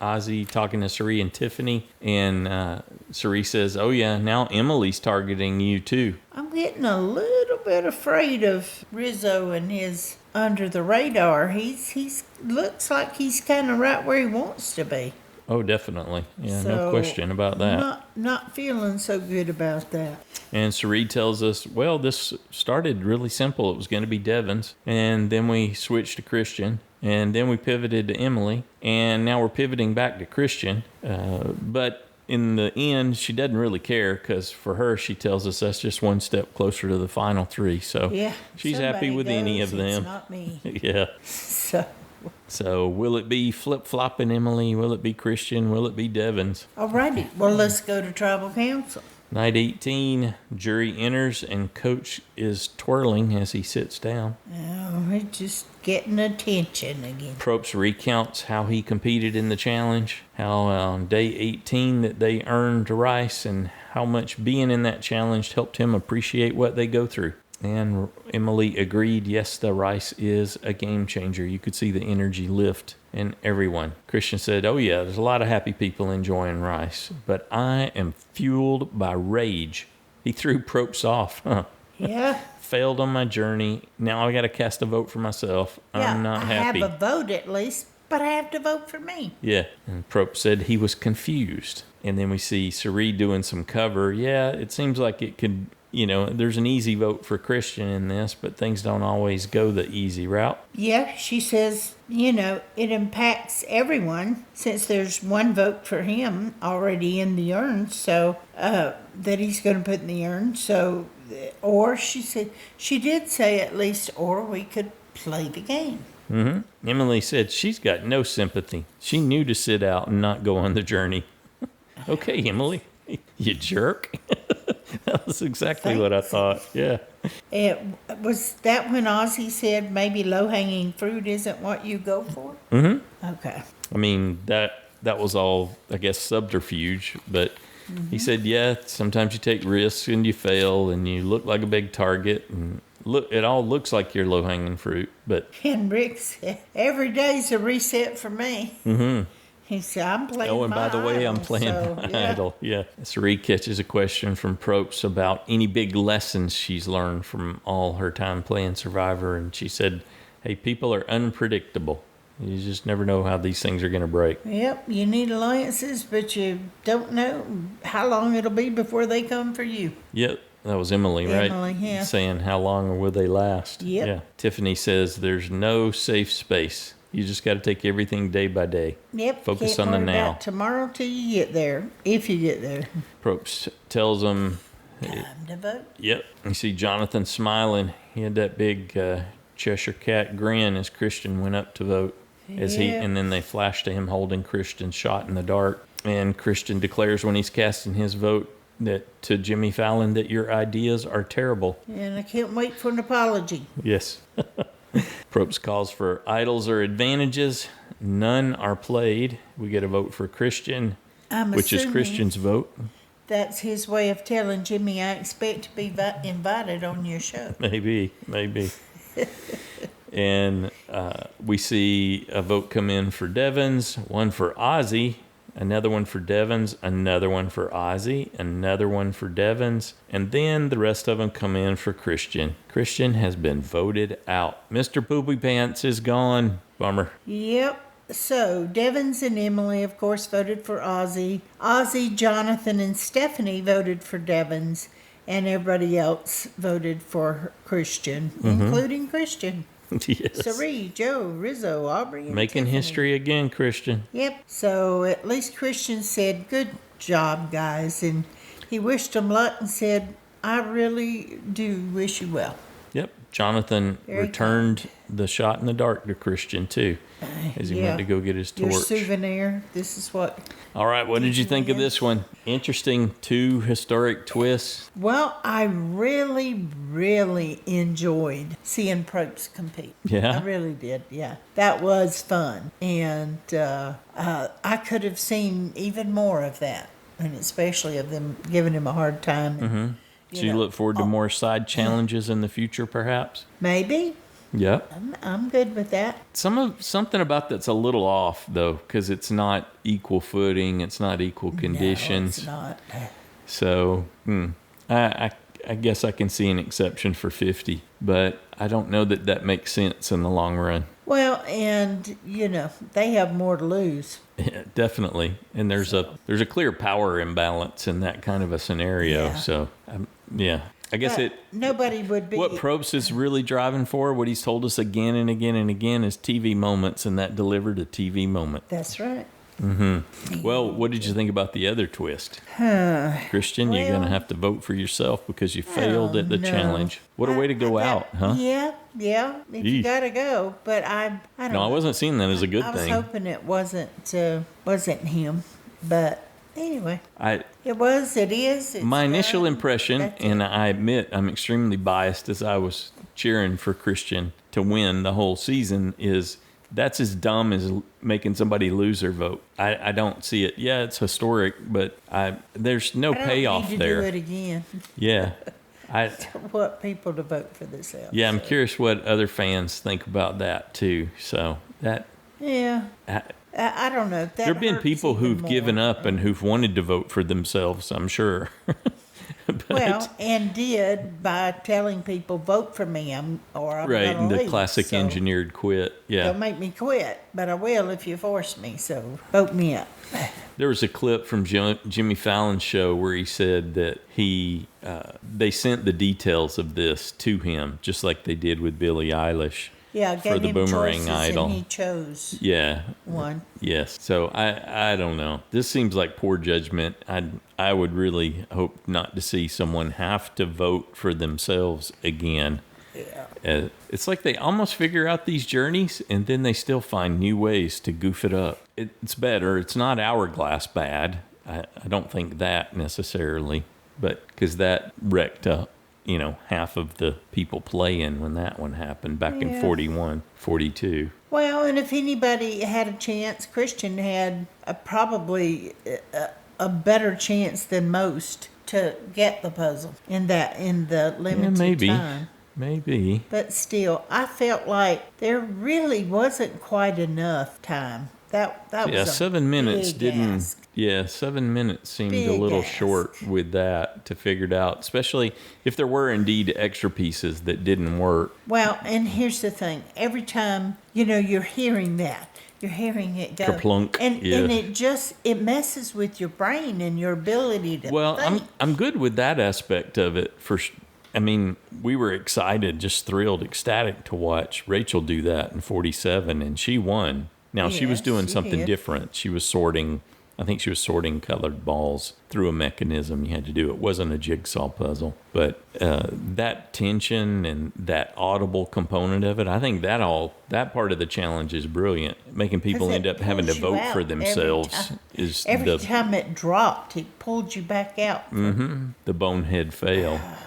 Speaker 2: Ozzy talking to Cirie and Tiffany, and Cirie says, oh yeah, now Emily's targeting you too.
Speaker 1: I'm getting a little bit afraid of Rizo and his under the radar. He's looks like he's kind of right where he wants to be.
Speaker 2: Oh, definitely. Yeah,
Speaker 1: So,
Speaker 2: no question about that.
Speaker 1: Not feeling so good about that.
Speaker 2: And Cirie tells us, well, this started really simple. It was going to be Devins, and then we switched to Christian, and then we pivoted to Emily, and now we're pivoting back to Christian. But in the end, she doesn't really care, because for her, she tells us that's just one step closer to the final three. So
Speaker 1: Yeah,
Speaker 2: she's happy with any of them.
Speaker 1: It's not me.
Speaker 2: Yeah.
Speaker 1: So,
Speaker 2: will it be flip-flopping Emily? Will it be Christian? Will it be Devins?
Speaker 1: alrighty. Well, let's go to tribal council.
Speaker 2: Night 18, jury enters, and Coach is twirling as he sits down.
Speaker 1: Oh, we're just getting attention again.
Speaker 2: Probst recounts how he competed in the challenge, how on day 18 that they earned rice, and how much being in that challenge helped him appreciate what they go through. And Emily agreed, yes, the rice is a game changer. You could see the energy lift in everyone. Christian said, oh yeah, there's a lot of happy people enjoying rice, but I am fueled by rage. He threw Probst off.
Speaker 1: Yeah.
Speaker 2: Failed on my journey. Now I got to cast a vote for myself. I'm not happy.
Speaker 1: I have a vote at least, but I have to vote for me.
Speaker 2: Yeah. And Probst said he was confused. And then we see Cirie doing some cover. Yeah, it seems like it could, there's an easy vote for Christian in this, but things don't always go the easy route.
Speaker 1: Yeah, she says, it impacts everyone since there's one vote for him already in the urn, so that he's going to put in the urn. So, or she did say at least, or we could play the game.
Speaker 2: Mm-hmm. Emily said she's got no sympathy. She knew to sit out and not go on the journey. Okay, Emily, you jerk. That was exactly what I thought. Yeah.
Speaker 1: Was that when Ozzy said maybe low-hanging fruit isn't what you go for?
Speaker 2: Mm-hmm.
Speaker 1: Okay.
Speaker 2: I mean, that was all, I guess, subterfuge, but he said, yeah, sometimes you take risks and you fail and you look like a big target, and look, it all looks like your low-hanging fruit, but
Speaker 1: And Rick said, every day's a reset for me. Mm-hmm. He said, I'm playing
Speaker 2: oh, and
Speaker 1: my
Speaker 2: by the way, I'm
Speaker 1: idol,
Speaker 2: playing
Speaker 1: so,
Speaker 2: my
Speaker 1: yeah.
Speaker 2: idol. Yeah. Cirie catches a question from Probst about any big lessons she's learned from all her time playing Survivor, and she said, hey, people are unpredictable. You just never know how these things are going to break.
Speaker 1: Yep, you need alliances, but you don't know how long it'll be before they come for you.
Speaker 2: Yep, that was Emily, right?
Speaker 1: Emily, yeah.
Speaker 2: Saying how long will they last?
Speaker 1: Yep.
Speaker 2: Yeah. Tiffany says there's no safe space. You just got to take everything day by day.
Speaker 1: Yep.
Speaker 2: Focus
Speaker 1: can't
Speaker 2: on the
Speaker 1: worry
Speaker 2: now.
Speaker 1: about tomorrow till you get there, if you get there.
Speaker 2: Probst tells them,
Speaker 1: Time to vote.
Speaker 2: yep. You see Jonathan smiling. He had that big Cheshire Cat grin as Christian went up to vote. And then they flash to him holding Christian's shot in the dark. And Christian declares when he's casting his vote to Jimmy Fallon that your ideas are terrible.
Speaker 1: And I can't wait for an apology.
Speaker 2: Yes. Probst calls for idols or advantages. None are played. We get a vote for Christian, which is
Speaker 1: assuming
Speaker 2: Christian's vote.
Speaker 1: That's his way of telling Jimmy, I expect to be invited on your show.
Speaker 2: Maybe. And we see a vote come in for Devens, one for Ozzy, another one for Devens, another one for Ozzy, another one for Devens, and then the rest of them come in for Christian. Christian has been voted out. Mr. Poopy Pants is gone. Bummer.
Speaker 1: Yep. So, Devens and Emily, of course, voted for Ozzy. Ozzy, Jonathan, and Stephenie voted for Devens, and everybody else voted for Christian, including Christian.
Speaker 2: Yes.
Speaker 1: Cirie, Joe, Rizo, Aubry, and
Speaker 2: Making
Speaker 1: Tiffany.
Speaker 2: history again, Christian.
Speaker 1: Yep. So, at least Christian said, good job, guys. And he wished them luck and said, I really do wish you well.
Speaker 2: Yep. Jonathan
Speaker 1: Very
Speaker 2: returned the shot in the dark to Christian, too, as he went to go get his torch.
Speaker 1: Your souvenir. This is what...
Speaker 2: All right, what did you think of this one? Interesting, 2 historic twists.
Speaker 1: Well, I really, really enjoyed seeing Probst compete.
Speaker 2: Yeah?
Speaker 1: I really did, yeah. That was fun. And I could have seen even more of that, and especially of them giving him a hard time. And,
Speaker 2: So you look forward to more side challenges in the future, perhaps?
Speaker 1: Maybe.
Speaker 2: Yep.
Speaker 1: I'm good with that.
Speaker 2: Something about that's a little off, though, because it's not equal footing, it's not equal conditions.
Speaker 1: No, it's not.
Speaker 2: So, I guess I can see an exception for 50, but I don't know that makes sense in the long run.
Speaker 1: Well, and, they have more to lose.
Speaker 2: Yeah, definitely. And there's a clear power imbalance in that kind of a scenario.
Speaker 1: Yeah.
Speaker 2: So, yeah. I guess
Speaker 1: nobody would be...
Speaker 2: What Probst is really driving for, what he's told us again and again and again, is TV moments, and that delivered a TV moment.
Speaker 1: That's right.
Speaker 2: Well, what did you think about the other twist? Christian, you're going to have to vote for yourself because you failed at the challenge. What a way to go out, huh?
Speaker 1: Yeah. If you got to go, but I don't know.
Speaker 2: No, I wasn't seeing that as a good
Speaker 1: I was
Speaker 2: thing.
Speaker 1: hoping it wasn't him, but anyway, it is. It's
Speaker 2: My initial
Speaker 1: done.
Speaker 2: impression,
Speaker 1: That's it.
Speaker 2: and I admit I'm extremely biased as I was cheering for Christian to win the whole season, is that's as dumb as making somebody lose their vote. I don't see it. Yeah, it's historic, but there's no
Speaker 1: I don't
Speaker 2: payoff
Speaker 1: need to
Speaker 2: there.
Speaker 1: do it again.
Speaker 2: Yeah.
Speaker 1: I want people to vote for themselves.
Speaker 2: Yeah, I'm curious what other fans think about that too. So that
Speaker 1: Yeah. I don't know. That
Speaker 2: there have been
Speaker 1: hurts
Speaker 2: people
Speaker 1: even
Speaker 2: who've
Speaker 1: more.
Speaker 2: given up and who've wanted to vote for themselves, I'm sure. But,
Speaker 1: Well, and did by telling people vote for me, I'm
Speaker 2: right,
Speaker 1: gonna
Speaker 2: and the
Speaker 1: leave.
Speaker 2: classic
Speaker 1: So
Speaker 2: engineered quit. Yeah.
Speaker 1: Don't make me quit, but I will if you force me. So vote me up.
Speaker 2: There was a clip from Jimmy Fallon's show where he said that they sent the details of this to him, just like they did with Billie Eilish.
Speaker 1: Yeah, I
Speaker 2: for
Speaker 1: gave
Speaker 2: the
Speaker 1: him
Speaker 2: Boomerang
Speaker 1: choices
Speaker 2: Idol.
Speaker 1: and he chose
Speaker 2: Yeah.
Speaker 1: one.
Speaker 2: Yes. So I don't know. This seems like poor judgment. I would really hope not to see someone have to vote for themselves again.
Speaker 1: Yeah.
Speaker 2: It's like they almost figure out these journeys and then they still find new ways to goof it up. It's better. It's not Hourglass bad. I don't think that necessarily, but because that wrecked up, half of the people playing when that one happened back in 41, 42.
Speaker 1: Well, and if anybody had a chance, Christian had probably a better chance than most to get the puzzle in the limited
Speaker 2: maybe.
Speaker 1: time.
Speaker 2: maybe.
Speaker 1: But still, I felt like there really wasn't quite enough time. That
Speaker 2: Yeah,
Speaker 1: was a
Speaker 2: 7 minutes
Speaker 1: big
Speaker 2: didn't.
Speaker 1: ask.
Speaker 2: Yeah, 7 minutes seemed a
Speaker 1: Big
Speaker 2: little
Speaker 1: ask.
Speaker 2: short with that to figure it out, especially if there were indeed extra pieces that didn't work.
Speaker 1: Well, and here's the thing. Every time, you're hearing that. You're hearing it go.
Speaker 2: Kerplunk,
Speaker 1: And
Speaker 2: yeah.
Speaker 1: it messes with your brain and your ability to
Speaker 2: Well,
Speaker 1: think.
Speaker 2: I'm good with that aspect of it. I mean, we were excited, just thrilled, ecstatic to watch Rachel do that in 47, and she won. Now, she was
Speaker 1: Yes,
Speaker 2: doing
Speaker 1: she
Speaker 2: something
Speaker 1: did.
Speaker 2: different. She was sorting, I think she was sorting colored balls through a mechanism you had to do. It wasn't a jigsaw puzzle. But that tension and that audible component of it, I think that part of the challenge is brilliant. Making people
Speaker 1: 'Cause
Speaker 2: end
Speaker 1: it
Speaker 2: up having to
Speaker 1: pulls you
Speaker 2: vote
Speaker 1: out
Speaker 2: for
Speaker 1: every
Speaker 2: themselves
Speaker 1: time.
Speaker 2: is
Speaker 1: Every time it dropped, it pulled you back out.
Speaker 2: the bonehead fail.
Speaker 1: Wow.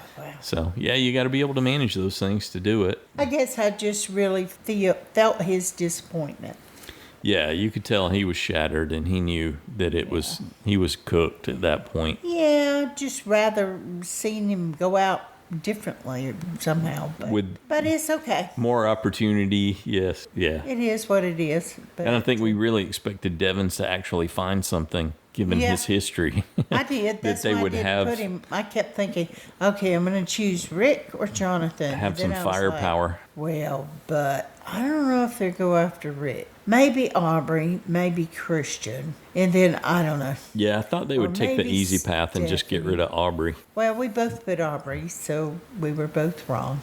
Speaker 2: So, yeah, you got to be able to manage those things to do it.
Speaker 1: I guess I just really felt his disappointment.
Speaker 2: Yeah, you could tell he was shattered, and he knew that he was cooked at that point.
Speaker 1: Yeah, just rather seen him go out differently somehow. But it's okay.
Speaker 2: More opportunity, yes, yeah.
Speaker 1: It is what it is. But
Speaker 2: I don't think we really expected Devins to actually find something, given
Speaker 1: Yeah.
Speaker 2: his history.
Speaker 1: I did.
Speaker 2: that
Speaker 1: That's
Speaker 2: they
Speaker 1: why
Speaker 2: would
Speaker 1: I didn't
Speaker 2: have
Speaker 1: put him. I kept thinking, okay, I'm going to choose Rick or Jonathan.
Speaker 2: have
Speaker 1: And then
Speaker 2: some
Speaker 1: I was like,
Speaker 2: firepower.
Speaker 1: Well, but I don't know if they go after Rick. Maybe Aubry, maybe Christian, and then I don't know.
Speaker 2: Yeah, I thought they would
Speaker 1: Or
Speaker 2: take the
Speaker 1: maybe
Speaker 2: easy path and just get rid of Aubry.
Speaker 1: Well, we both put Aubry, so we were both wrong.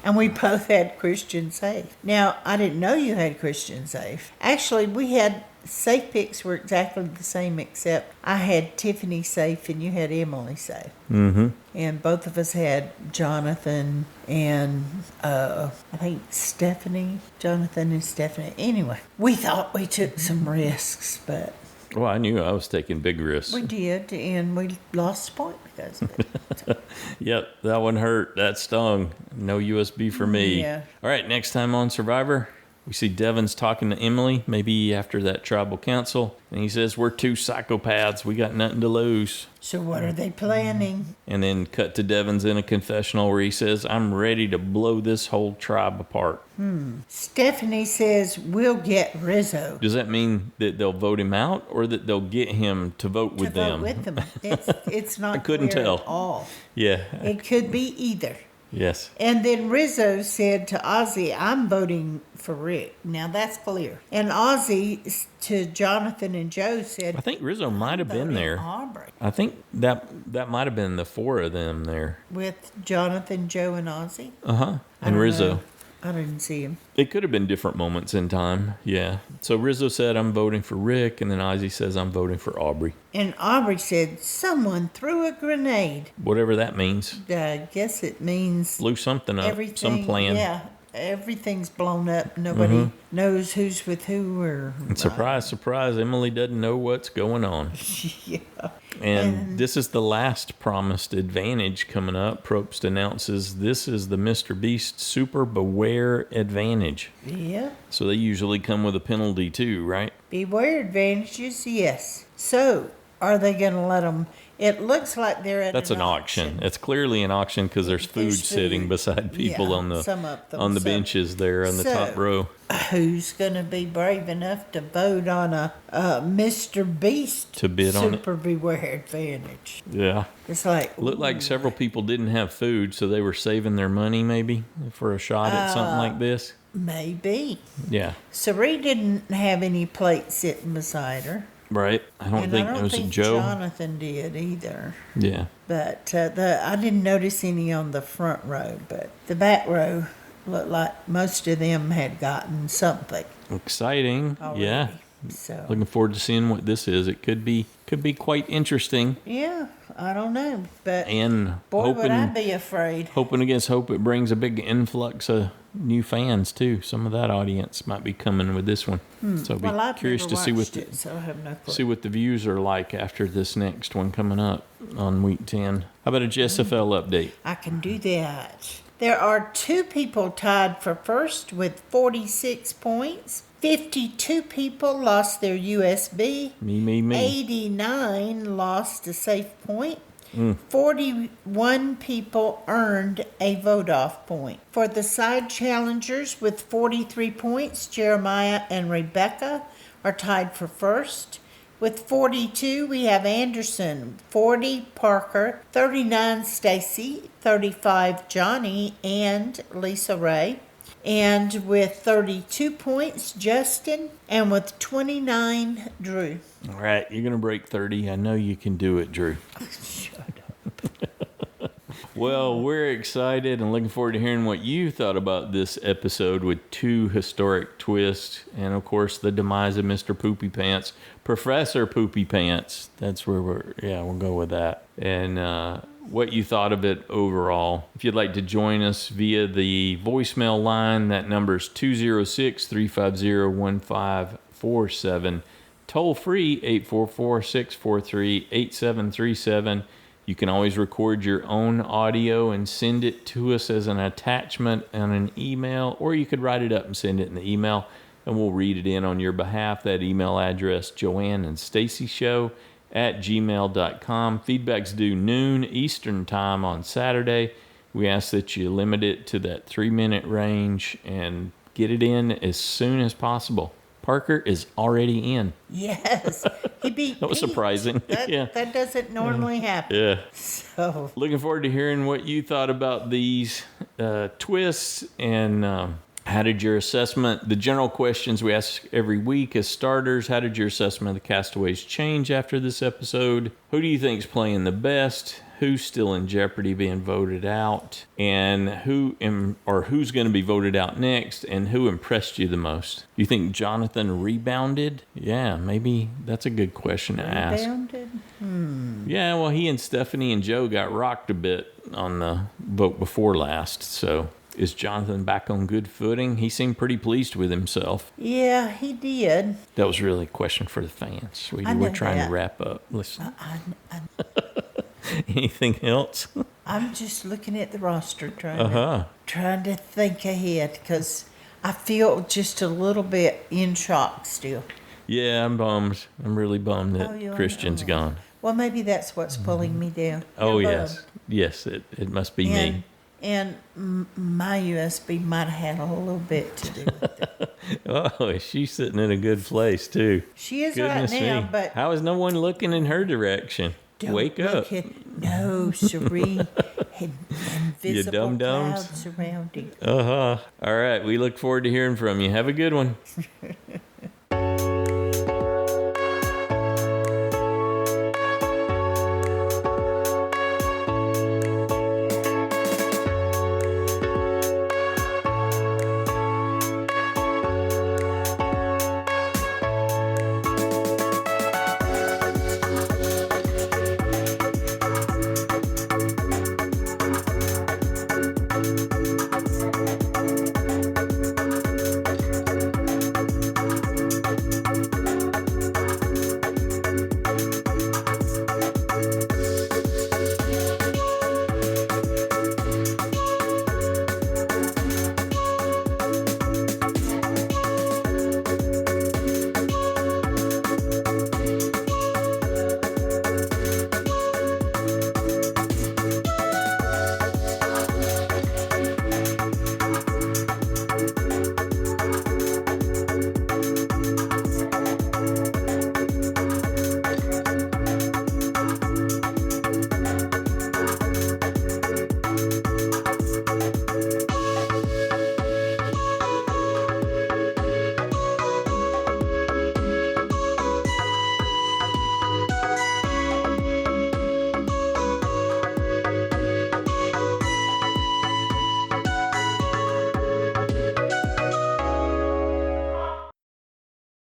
Speaker 1: And we both had Christian safe. Now, I didn't know you had Christian safe. Actually, we had safe picks were exactly the same, except I had Tiffany safe and you had Emily safe.
Speaker 2: Mm-hmm.
Speaker 1: And both of us had Jonathan and I think Stephenie. Jonathan and Stephenie. Anyway, we thought we took some risks, but
Speaker 2: Well, I knew I was taking big risks.
Speaker 1: we did, and we lost a point because of it. So,
Speaker 2: Yep, that one hurt. That stung. No USB for me.
Speaker 1: Yeah.
Speaker 2: All right, next time on Survivor, we see Devins talking to Emily, maybe after that tribal council, and he says, "We're two psychopaths. We got nothing to lose."
Speaker 1: so what are they planning?
Speaker 2: And then cut to Devins in a confessional where he says, "I'm ready to blow this whole tribe apart."
Speaker 1: Stephenie says we'll get Rizo
Speaker 2: Does that mean that they'll vote him out or that they'll get him to vote
Speaker 1: to
Speaker 2: with
Speaker 1: vote
Speaker 2: them?
Speaker 1: with them. It's not
Speaker 2: I couldn't
Speaker 1: clear
Speaker 2: tell.
Speaker 1: at all.
Speaker 2: Yeah.
Speaker 1: It could be either.
Speaker 2: Yes.
Speaker 1: And then Rizo said to Ozzy, I'm voting for Rick. Now that's clear. And Ozzy to Jonathan and Joe said,
Speaker 2: I think Rizzo might have been
Speaker 1: voting
Speaker 2: there.
Speaker 1: Aubry.
Speaker 2: I think that might have been the four of them there.
Speaker 1: With Jonathan, Joe, and Ozzy?
Speaker 2: And
Speaker 1: don't
Speaker 2: Rizzo.
Speaker 1: know. I didn't see him.
Speaker 2: It could have been different moments in time. Yeah. So Rizzo said, "I'm voting for Rick," and then Ozzy says, "I'm voting for Aubry."
Speaker 1: And Aubry said, someone threw a grenade.
Speaker 2: Whatever that means.
Speaker 1: I guess it means
Speaker 2: Blew something up.
Speaker 1: everything.
Speaker 2: Some plan.
Speaker 1: Yeah, everything's blown up. Nobody knows who's with who or.
Speaker 2: And surprise, surprise, Emily doesn't know what's going on.
Speaker 1: Yeah.
Speaker 2: And this is the last promised advantage coming up. Probst announces this is the Mr. Beast Super Beware Advantage.
Speaker 1: Yeah.
Speaker 2: So they usually come with a penalty too, right?
Speaker 1: Beware advantages, yes. So, are they going to let them? It looks like they're at
Speaker 2: That's an auction. It's clearly an auction because there's food
Speaker 1: There's
Speaker 2: sitting
Speaker 1: food.
Speaker 2: beside people
Speaker 1: Yeah,
Speaker 2: on the
Speaker 1: some of them.
Speaker 2: on the
Speaker 1: So-
Speaker 2: benches there on the top row.
Speaker 1: Who's going to be brave enough to vote on a Mr. Beast
Speaker 2: To bid on it?
Speaker 1: Super Beware advantage?
Speaker 2: Yeah.
Speaker 1: It's like,
Speaker 2: Looked like several people didn't have food, so they were saving their money maybe for a shot at something like this.
Speaker 1: maybe.
Speaker 2: Yeah.
Speaker 1: Cirie didn't have any plates sitting beside her.
Speaker 2: Right. I don't
Speaker 1: And
Speaker 2: think
Speaker 1: I
Speaker 2: it
Speaker 1: don't
Speaker 2: was
Speaker 1: think
Speaker 2: Joe.
Speaker 1: Jonathan did either.
Speaker 2: Yeah.
Speaker 1: But I didn't notice any on the front row, but the back row looked like most of them had gotten something
Speaker 2: Exciting.
Speaker 1: already.
Speaker 2: Yeah.
Speaker 1: So
Speaker 2: Looking forward to seeing what this is. It could be quite interesting.
Speaker 1: yeah, I don't know, but
Speaker 2: And
Speaker 1: boy, would I
Speaker 2: hoping
Speaker 1: be afraid.
Speaker 2: against hope it brings a big influx of new fans too. Some of that audience might be coming with this one. So
Speaker 1: Well,
Speaker 2: be
Speaker 1: I've
Speaker 2: curious
Speaker 1: never
Speaker 2: to see what
Speaker 1: watched
Speaker 2: the,
Speaker 1: it, so I have no clue.
Speaker 2: see what the views are like after this next one coming up on week 10. How about a JSFL update?
Speaker 1: I can do that. There are 2 people tied for first with 46 points. 52 people lost their USB.
Speaker 2: Me.
Speaker 1: 89 lost a safe point. 41 people earned a vote-off point. For the side challengers with 43 points, Jeremiah and Rebecca are tied for first. With 42, we have Anderson, 40 Parker, 39 Stacy, 35 Johnny, and Lisa Ray. And with 32 points, Justin, and with 29, Drew.
Speaker 2: All right, you're going to break 30. I know you can do it, Drew.
Speaker 1: Shut up.
Speaker 2: Well, we're excited and looking forward to hearing what you thought about this episode with 2 historic twists. And, of course, the demise of Mr. Poopy Pants. Professor Poopy Pants. That's where we'll go with that. And what you thought of it overall. If you'd like to join us via the voicemail line, that number is 206-350-1547. Toll free, 844-643-8737. You can always record your own audio and send it to us as an attachment on an email, or you could write it up and send it in the email, and we'll read it in on your behalf. That email address, joanneandstacyshow@gmail.com. Feedback's due noon Eastern time on Saturday. We ask that you limit it to that 3-minute range and get it in as soon as possible. Parker is already in.
Speaker 1: Yes. He beat
Speaker 2: That was
Speaker 1: Pete.
Speaker 2: surprising. Yeah.
Speaker 1: That doesn't normally happen.
Speaker 2: Yeah.
Speaker 1: So,
Speaker 2: Looking forward to hearing what you thought about these twists and how did your assessment, the general questions we ask every week as starters, how did your assessment of the Castaways change after this episode? Who do you think is playing the best? Who's still in jeopardy being voted out? And who's going to be voted out next? And who impressed you the most? Do you think Jonathan rebounded? Yeah, maybe that's a good question to ask.
Speaker 1: rebounded?
Speaker 2: Yeah, well, he and Stephenie and Joe got rocked a bit on the vote before last. So is Jonathan back on good footing? He seemed pretty pleased with himself.
Speaker 1: Yeah, he did.
Speaker 2: That was really a question for the fans, sweetie.
Speaker 1: I know
Speaker 2: We're trying
Speaker 1: that.
Speaker 2: to wrap up. Listen.
Speaker 1: I,
Speaker 2: Anything else?
Speaker 1: I'm just looking at the roster trying to think ahead because I feel just a little bit in shock still.
Speaker 2: Yeah, I'm bummed. I'm really bummed that
Speaker 1: you are?
Speaker 2: Christian's gone.
Speaker 1: Well, maybe that's what's pulling me down.
Speaker 2: Oh,
Speaker 1: You're
Speaker 2: yes.
Speaker 1: bummed.
Speaker 2: Yes, it must be me.
Speaker 1: And my USB might have had a little bit to do with it.
Speaker 2: Oh, she's sitting in a good place, too.
Speaker 1: She is
Speaker 2: Goodness
Speaker 1: right now,
Speaker 2: me.
Speaker 1: but
Speaker 2: How is no one looking in her direction?
Speaker 1: don't
Speaker 2: Wake
Speaker 1: look
Speaker 2: up.
Speaker 1: No, Cirie had invisible
Speaker 2: dum-dums.
Speaker 1: clouds surrounding.
Speaker 2: All right. We look forward to hearing from you. Have a good one.